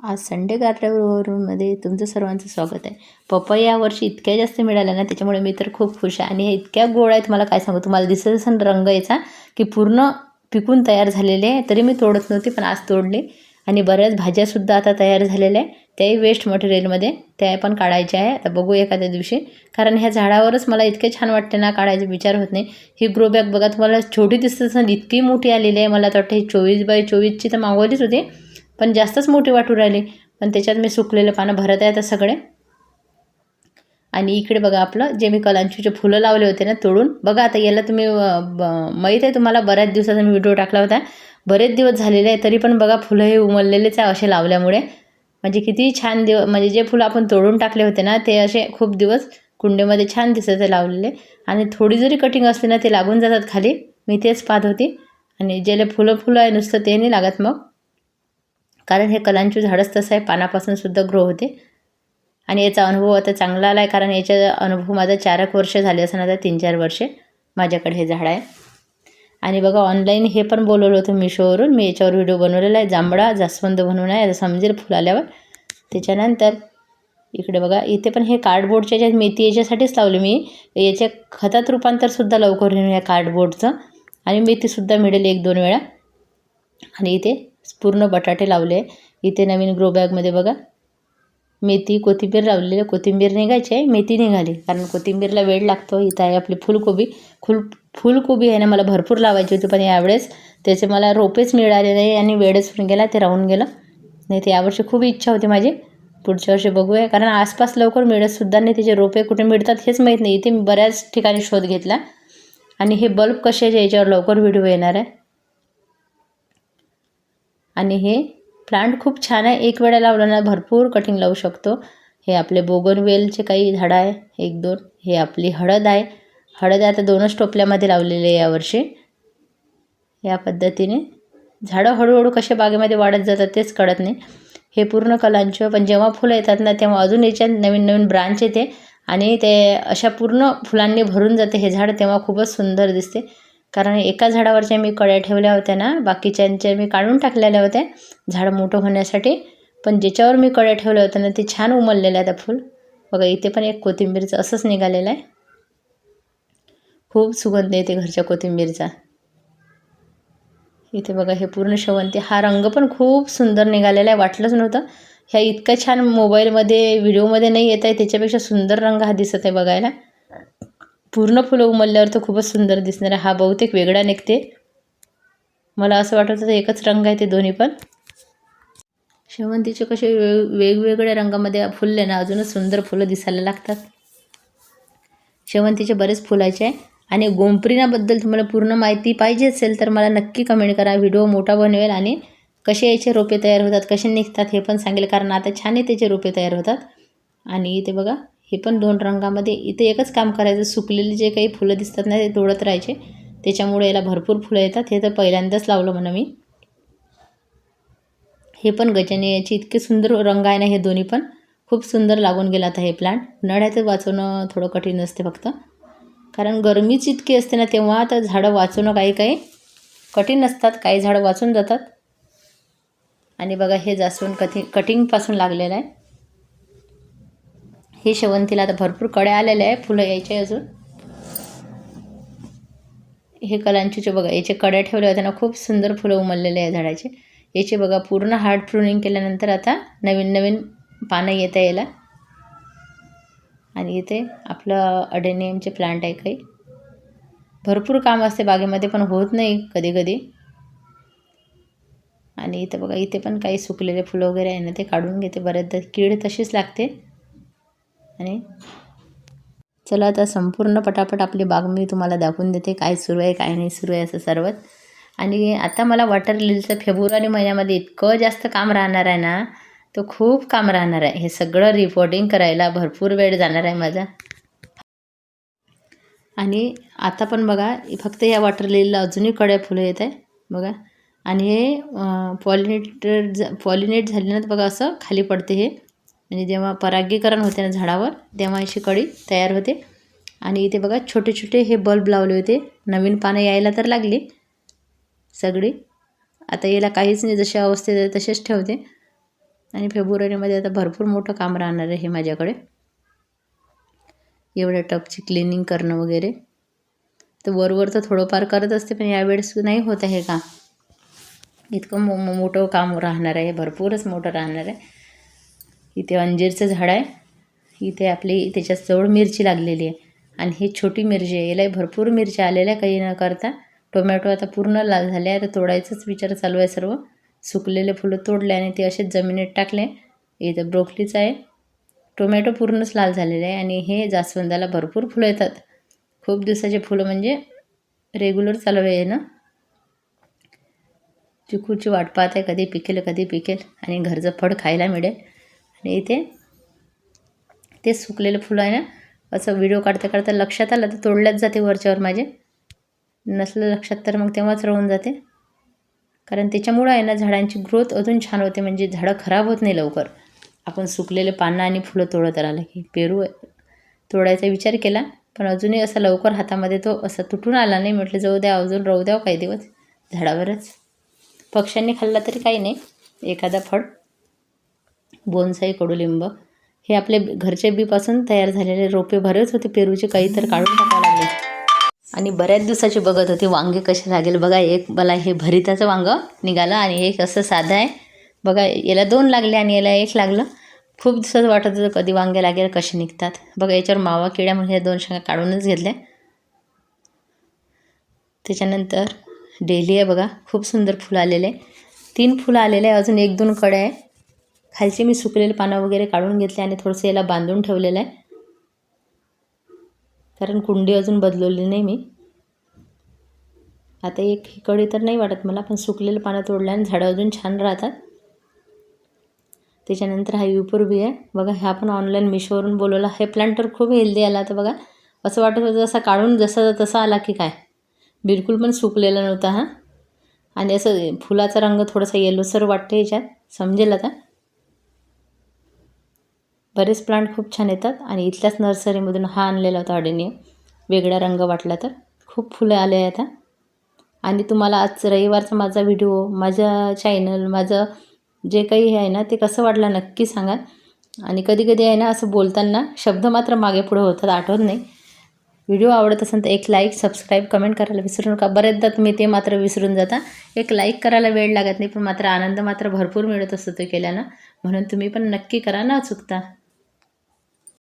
आज संडे गार्डनमध्ये तुमचं सर्वांचं स्वागत आहे. पपई यावर्षी इतक्या जास्त मिळाल्या ना, त्याच्यामुळे मी तर खूप खुश आहे. आणि हे इतक्या गोड आहेत, मला काय सांगू. तुम्हाला दिसत असेल रंग याचा की पूर्ण पिकून तयार झालेले आहे. तरी मी तोडत नव्हती, पण आज तोडले. आणि बऱ्याच भाज्यासुद्धा आता तयार झालेल्या आहे, त्याही वेस्ट मटेरियलमध्ये. त्या पण काढायच्या आहे. आता बघू एखाद्या दिवशी, कारण ह्या झाडावरच मला इतके छान वाटते ना, काढायचा विचार होत नाही. ही ग्रो बॅग बघा, तुम्हाला छोटी दिसत असेल, इतकी मोठी आलेली आहे. मला तर वाटतं ही 24x24ची तर मागवलीच होती, पण जास्तच मोठी वाटू राहिली. पण त्याच्यात मी सुकलेलं पानं भरत आहे आता सगळे. आणि इकडे बघा आपलं जे मी कलांचीचे फुलं लावले होते ना तोडून, बघा आता याला तुम्ही माहीत आहे तुम्हाला, बऱ्याच दिवसाचा मी व्हिडिओ टाकला होता. बरेच दिवस झालेले आहे, तरी पण बघा फुलं हे उमललेलेच आहे असे लावल्यामुळे. म्हणजे किती छान म्हणजे जे फुलं आपण तोडून टाकले होते ना, ते असे खूप दिवस कुंडीमध्ये छान दिसत आहे लावलेले. आणि थोडी जरी कटिंग असली ना, ते लागून जातात खाली. मी तेच पाहत होती. आणि ज्याला फुलं आहे नुसतं ते नाही लागत मग, कारण हे कलांचू झाडच तसं आहे, पानापासून सुद्धा ग्रो होते. आणि याचा अनुभव आता चांगला आला आहे, कारण याचा अनुभव माझा 4 वर्ष झाले असं आता 3-4 वर्षे माझ्याकडे हे झाड आहे. आणि बघा ऑनलाईन हे पण बोलवलं होतं मिशोवरून. मी याच्यावर व्हिडिओ बनवलेला आहे. जांभळा जास्वंद म्हणून आहे, आता समजेल फुल आल्यावर. त्याच्यानंतर इकडे बघा, इथे पण हे कार्डबोर्डच्या ज्या मेथी याच्यासाठीच लावली मी. याच्या खतात रूपांतरसुद्धा लवकर होईल या कार्डबोर्डचं. आणि मेथीसुद्धा मिळेल 1-2 वेळा. आणि इथे पूर्ण बटाटे लावले. इथे नवीन ग्रो बॅगमध्ये बघा मेथी, कोथिंबीर लावलेली. कोथिंबीर निघायची आहे, मेथी निघाली, कारण कोथिंबीरला वेळ लागतो. इथं आहे आपली फुलकोबी. फुलकोबी आहे ना, मला भरपूर लावायची होती, पण यावेळेस त्याचे मला रोपेच मिळाले नाही आणि वेळच गेला, ते राहून गेलं. नाही तर यावर्षी खूप इच्छा होती माझी. पुढच्या वर्षी बघूया, कारण आसपास लवकर मिळतसुद्धा नाही. त्याचे रोपे कुठे मिळतात हेच माहीत नाही. इथे मी बऱ्याच ठिकाणी शोध घेतला. आणि हे बल्ब कशाचे याच्यावर लवकर व्हिडिओ येणार आहे. आणि हे प्लांट खूप छान आहे. एक वेळा लावलं ना भरपूर कटिंग लावू शकतो. हे आपले बोगनवेलचे काही झाडं आहे 1-2. हे आपली हळद आहे. हळद आता 2च टोपल्यामध्ये लावलेले आहे यावर्षी. या पद्धतीने झाडं हळूहळू कसे बागेमध्ये वाढत जातात तेच कळत नाही. हे पूर्ण कलांचं, पण जेव्हा फुलं येतात ना, तेव्हा अजून याच्यात नवीन नवीन ब्रांच येते आणि ते अशा पूर्ण फुलांनी भरून जाते हे झाड. तेव्हा खूपच सुंदर दिसते. कारण एका झाडावरच्या मी कळ्या ठेवल्या होत्या ना, बाकीच्यांच्या मी काढून टाकलेल्या होत्या झाड मोठं होण्यासाठी. पण ज्याच्यावर मी कळ्या ठेवल्या होत्या ना, ते छान उमललेलं आहे आता फुल. बघा इथे पण एक कोथिंबीरचं असंच निघालेलं आहे. खूप सुगंध येते घरच्या कोथिंबीरचा. इथे बघा हे पूर्ण शेवंती. हा रंग पण खूप सुंदर निघालेला आहे, वाटलंच नव्हतं. ह्या इतका छान मोबाईलमध्ये व्हिडिओमध्ये नाही येत आहे, त्याच्यापेक्षा सुंदर रंग हा दिसत आहे बघायला. पूर्ण फुलं उमलल्यावर तर खूपच सुंदर दिसणार आहे. हा बहुतेक वेगळा निघते, मला असं वाटत होतं एकच रंग आहे ते दोन्ही पण. शेवंतीचे कसे वेगवेगळ्या रंगामध्ये फुलले ना, अजूनच सुंदर फुलं दिसायला लागतात. शेवंतीचे बरेच फुलायचे आहे. आणि गोंपरीनाबद्दल तुम्हाला पूर्ण माहिती पाहिजे असेल तर मला नक्की कमेंट करा. व्हिडिओ मोठा बनवेल आणि कसे याचे रोपे तयार होतात, कसे निघतात हे पण सांगेल, कारण आता छान त्याचे रोपे तयार होतात. आणि इथे बघा हे पण 2 रंगामध्ये. इथे एकच काम करायचं, सुकलेले जे काही फुलं दिसतात ना ते तोडत राहायचे, त्याच्यामुळे याला भरपूर फुलं येतात. हे तर पहिल्यांदाच लावलं म्हणा मी. हे पण गजाने याची इतके सुंदर रंग आहे ना, हे दोन्ही पण खूप सुंदर लागून गेला. आता हे प्लांट उन्हाळ्यात वाचवणं थोडं कठीण असते फक्त, कारण गरमीच इतकी असते ना, तेव्हा आता झाडं वाचवणं काही काही कठीण असतात. काही झाडं वाचून जातात. आणि बघा हे जास्वंद कटिंगपासून लागलेलं आहे. हे शेवंतीला आता भरपूर कळ्या आलेल्या आहे, फुलं यायचे अजून. हे कलांचूचे बघा, याचे कड्या ठेवल्या होत्या ना, खूप सुंदर फुलं उमललेले आहे झाडाचे. याचे बघा पूर्ण हार्ड प्रूनिंग केल्यानंतर आता नवीन नवीन पानं येत आहे याला. आणि इथे आपलं अडेनियमचे प्लांट आहे काही. भरपूर काम असते बागेमध्ये, पण होत नाही कधी कधी. आणि इथे बघा इथे पण काही सुकलेले फुलं वगैरे आहे ना, ते काढून घेते. बऱ्याचदा कीड तशीच लागते. आणि चला आता संपूर्ण पटापट आपली बाग मी तुम्हाला दाखवून देते, काय सुरू आहे काय नाही सुरू आहे असं सर्वच. आणि आता मला वॉटर लिलीचं फेब्रुवारी महिन्यामध्ये इतकं जास्त काम राहणार आहे ना, तो खूप काम राहणार आहे. हे सगळं रिपोर्टिंग करायला भरपूर वेळ जाणार आहे माझा. आणि आता पण बघा फक्त या वॉटर लिलीला अजूनही कड्या फुलं येत आहे बघा. आणि हे पॉलिनेट झाले ना बघा, असं खाली पडते हे. म्हणजे जेव्हा परागीकरण होते ना झाडावर, तेव्हा अशी कळी तयार होते. आणि इथे बघा छोटे छोटे हे बल्ब लावले होते, नवीन पानं यायला तर लागली सगळी. आता याला काहीच नाही, जशा अवस्थेत तसेच ठेवते. आणि फेब्रुवारीमध्ये आता भरपूर मोठं काम राहणार आहे हे माझ्याकडे, एवढ्या टबची क्लिनिंग करणं वगैरे. तर वरवर तर थोडंफार करत असते, पण यावेळेस नाही होत आहे का. इतकं मोठं काम राहणार आहे, भरपूरच मोठं राहणार आहे. इथे अंजीरचं झाड आहे, इथे आपली त्याच्याजवळ मिरची लागलेली आहे आणि ही छोटी मिरची आहे, यालाही भरपूर मिरच्या आलेल्या काही न करता. टोमॅटो आता पूर्ण लाल झाले आहे, आता तोडायचंच विचार चालू आहे. सर्व सुकलेले फुलं तोडले आणि ते असेच जमिनीत टाकले. इथं ब्रोकलीचं आहे, टोमॅटो पूर्णच लाल झालेले आहे आणि हे जास्वंदाला भरपूर फुलं येतात. खूप दिवसाचे फुलं म्हणजे रेग्युलर चालू आहे ना. चिकूची वाट पाहत आहे, कधी पिकेल आणि घरचं फळ खायला मिळेल. आणि इथे ते सुकलेलं फुलं आहे ना, असं व्हिडिओ काढता लक्षात आलं तर तोडल्याच जाते वरच्यावर. माझे नसलं लक्षात तर मग तेव्हाच राहून जाते, कारण त्याच्यामुळं आहे ना झाडांची ग्रोथ अजून छान होते, म्हणजे झाडं खराब होत नाही लवकर. आपण सुकलेले पानं आणि फुलं तोडत राहिलं की. पेरू तोडायचा विचार केला, पण अजूनही असा लवकर हातामध्ये तो असा तुटून आला नाही. म्हटलं जाऊ द्या, अजून राहू द्या काही दिवस झाडावरच. पक्ष्यांनी खाल्ला तरी काही नाही, एखादा फळ. बोनसाई कडुलिंब हे आपले घरच्या बीपासून तयार झालेले रोपे बरेच होते पेरूचे, काही तर काढून टाकावं लागले. आणि बऱ्याच दिवसाची बघत होते वांगे कसे लागेल. बघा, एक मला हे भरिताचं वांगं निघालं आणि एक असं साधं आहे. बघा, याला 2 लागले आणि याला 1 लागलं. खूप दिवसाचं वाटत होतं कधी वांगे लागेल, कसे निघतात. बघा, याच्यावर मावा किड्या म्हणून या 2 शेंगा काढूनच घेतल्या. त्याच्यानंतर डेली आहे बघा, खूप सुंदर फुलं आलेले आहे. 3 फुलं आलेले आहे, अजून 1-2 कड्या आहे. खालचे मी सुकलेले पानं वगैरे काढून घेतले आणि थोडंसं याला बांधून ठेवलेलं आहे, कारण कुंडी अजून बदलवली नाही मी. आता एक कडी तर नाही वाटत मला, पण सुकलेलं पानं तोडल्याने झाडं अजून छान राहतात. त्याच्यानंतर हा युपूर्बी आहे बघा, हा पण ऑनलाईन मिशोवरून बोलवला. हे प्लांट तर खूप हेल्दी आला. तर बघा, असं वाटत होतं असा काढून जसा तसा आला की काय, बिलकुल पण सुकलेला नव्हता हा. आणि असं फुलाचा रंग थोडासा येलोसर वाटते याच्यात, समजेल आता. बरेच प्लांट खूप छान येतात आणि इथल्याच नर्सरीमधून हा आणलेला होता अडेनियम. वेगळा रंग वाटला तर. खूप फुलं आले आहे आता. आणि तुम्हाला आज रविवारचा माझा व्हिडिओ, माझा चॅनल, माझं जे काही आहे ना ते कसं वाटलं नक्की सांगा. आणि कधी कधी आहे ना असं बोलताना शब्द मात्र मागे पुढे होतात, आठवत नाही. व्हिडिओ आवडत असेल तर एक लाईक, सबस्क्राईब, कमेंट करायला विसरू नका. बरेचदा तुम्ही ते मात्र विसरून जाता. एक लाईक करायला वेळ लागत नाही, पण मात्र आनंद मात्र भरपूर मिळत असतो ते केल्यानं. म्हणून तुम्ही पण नक्की करा न चुकता.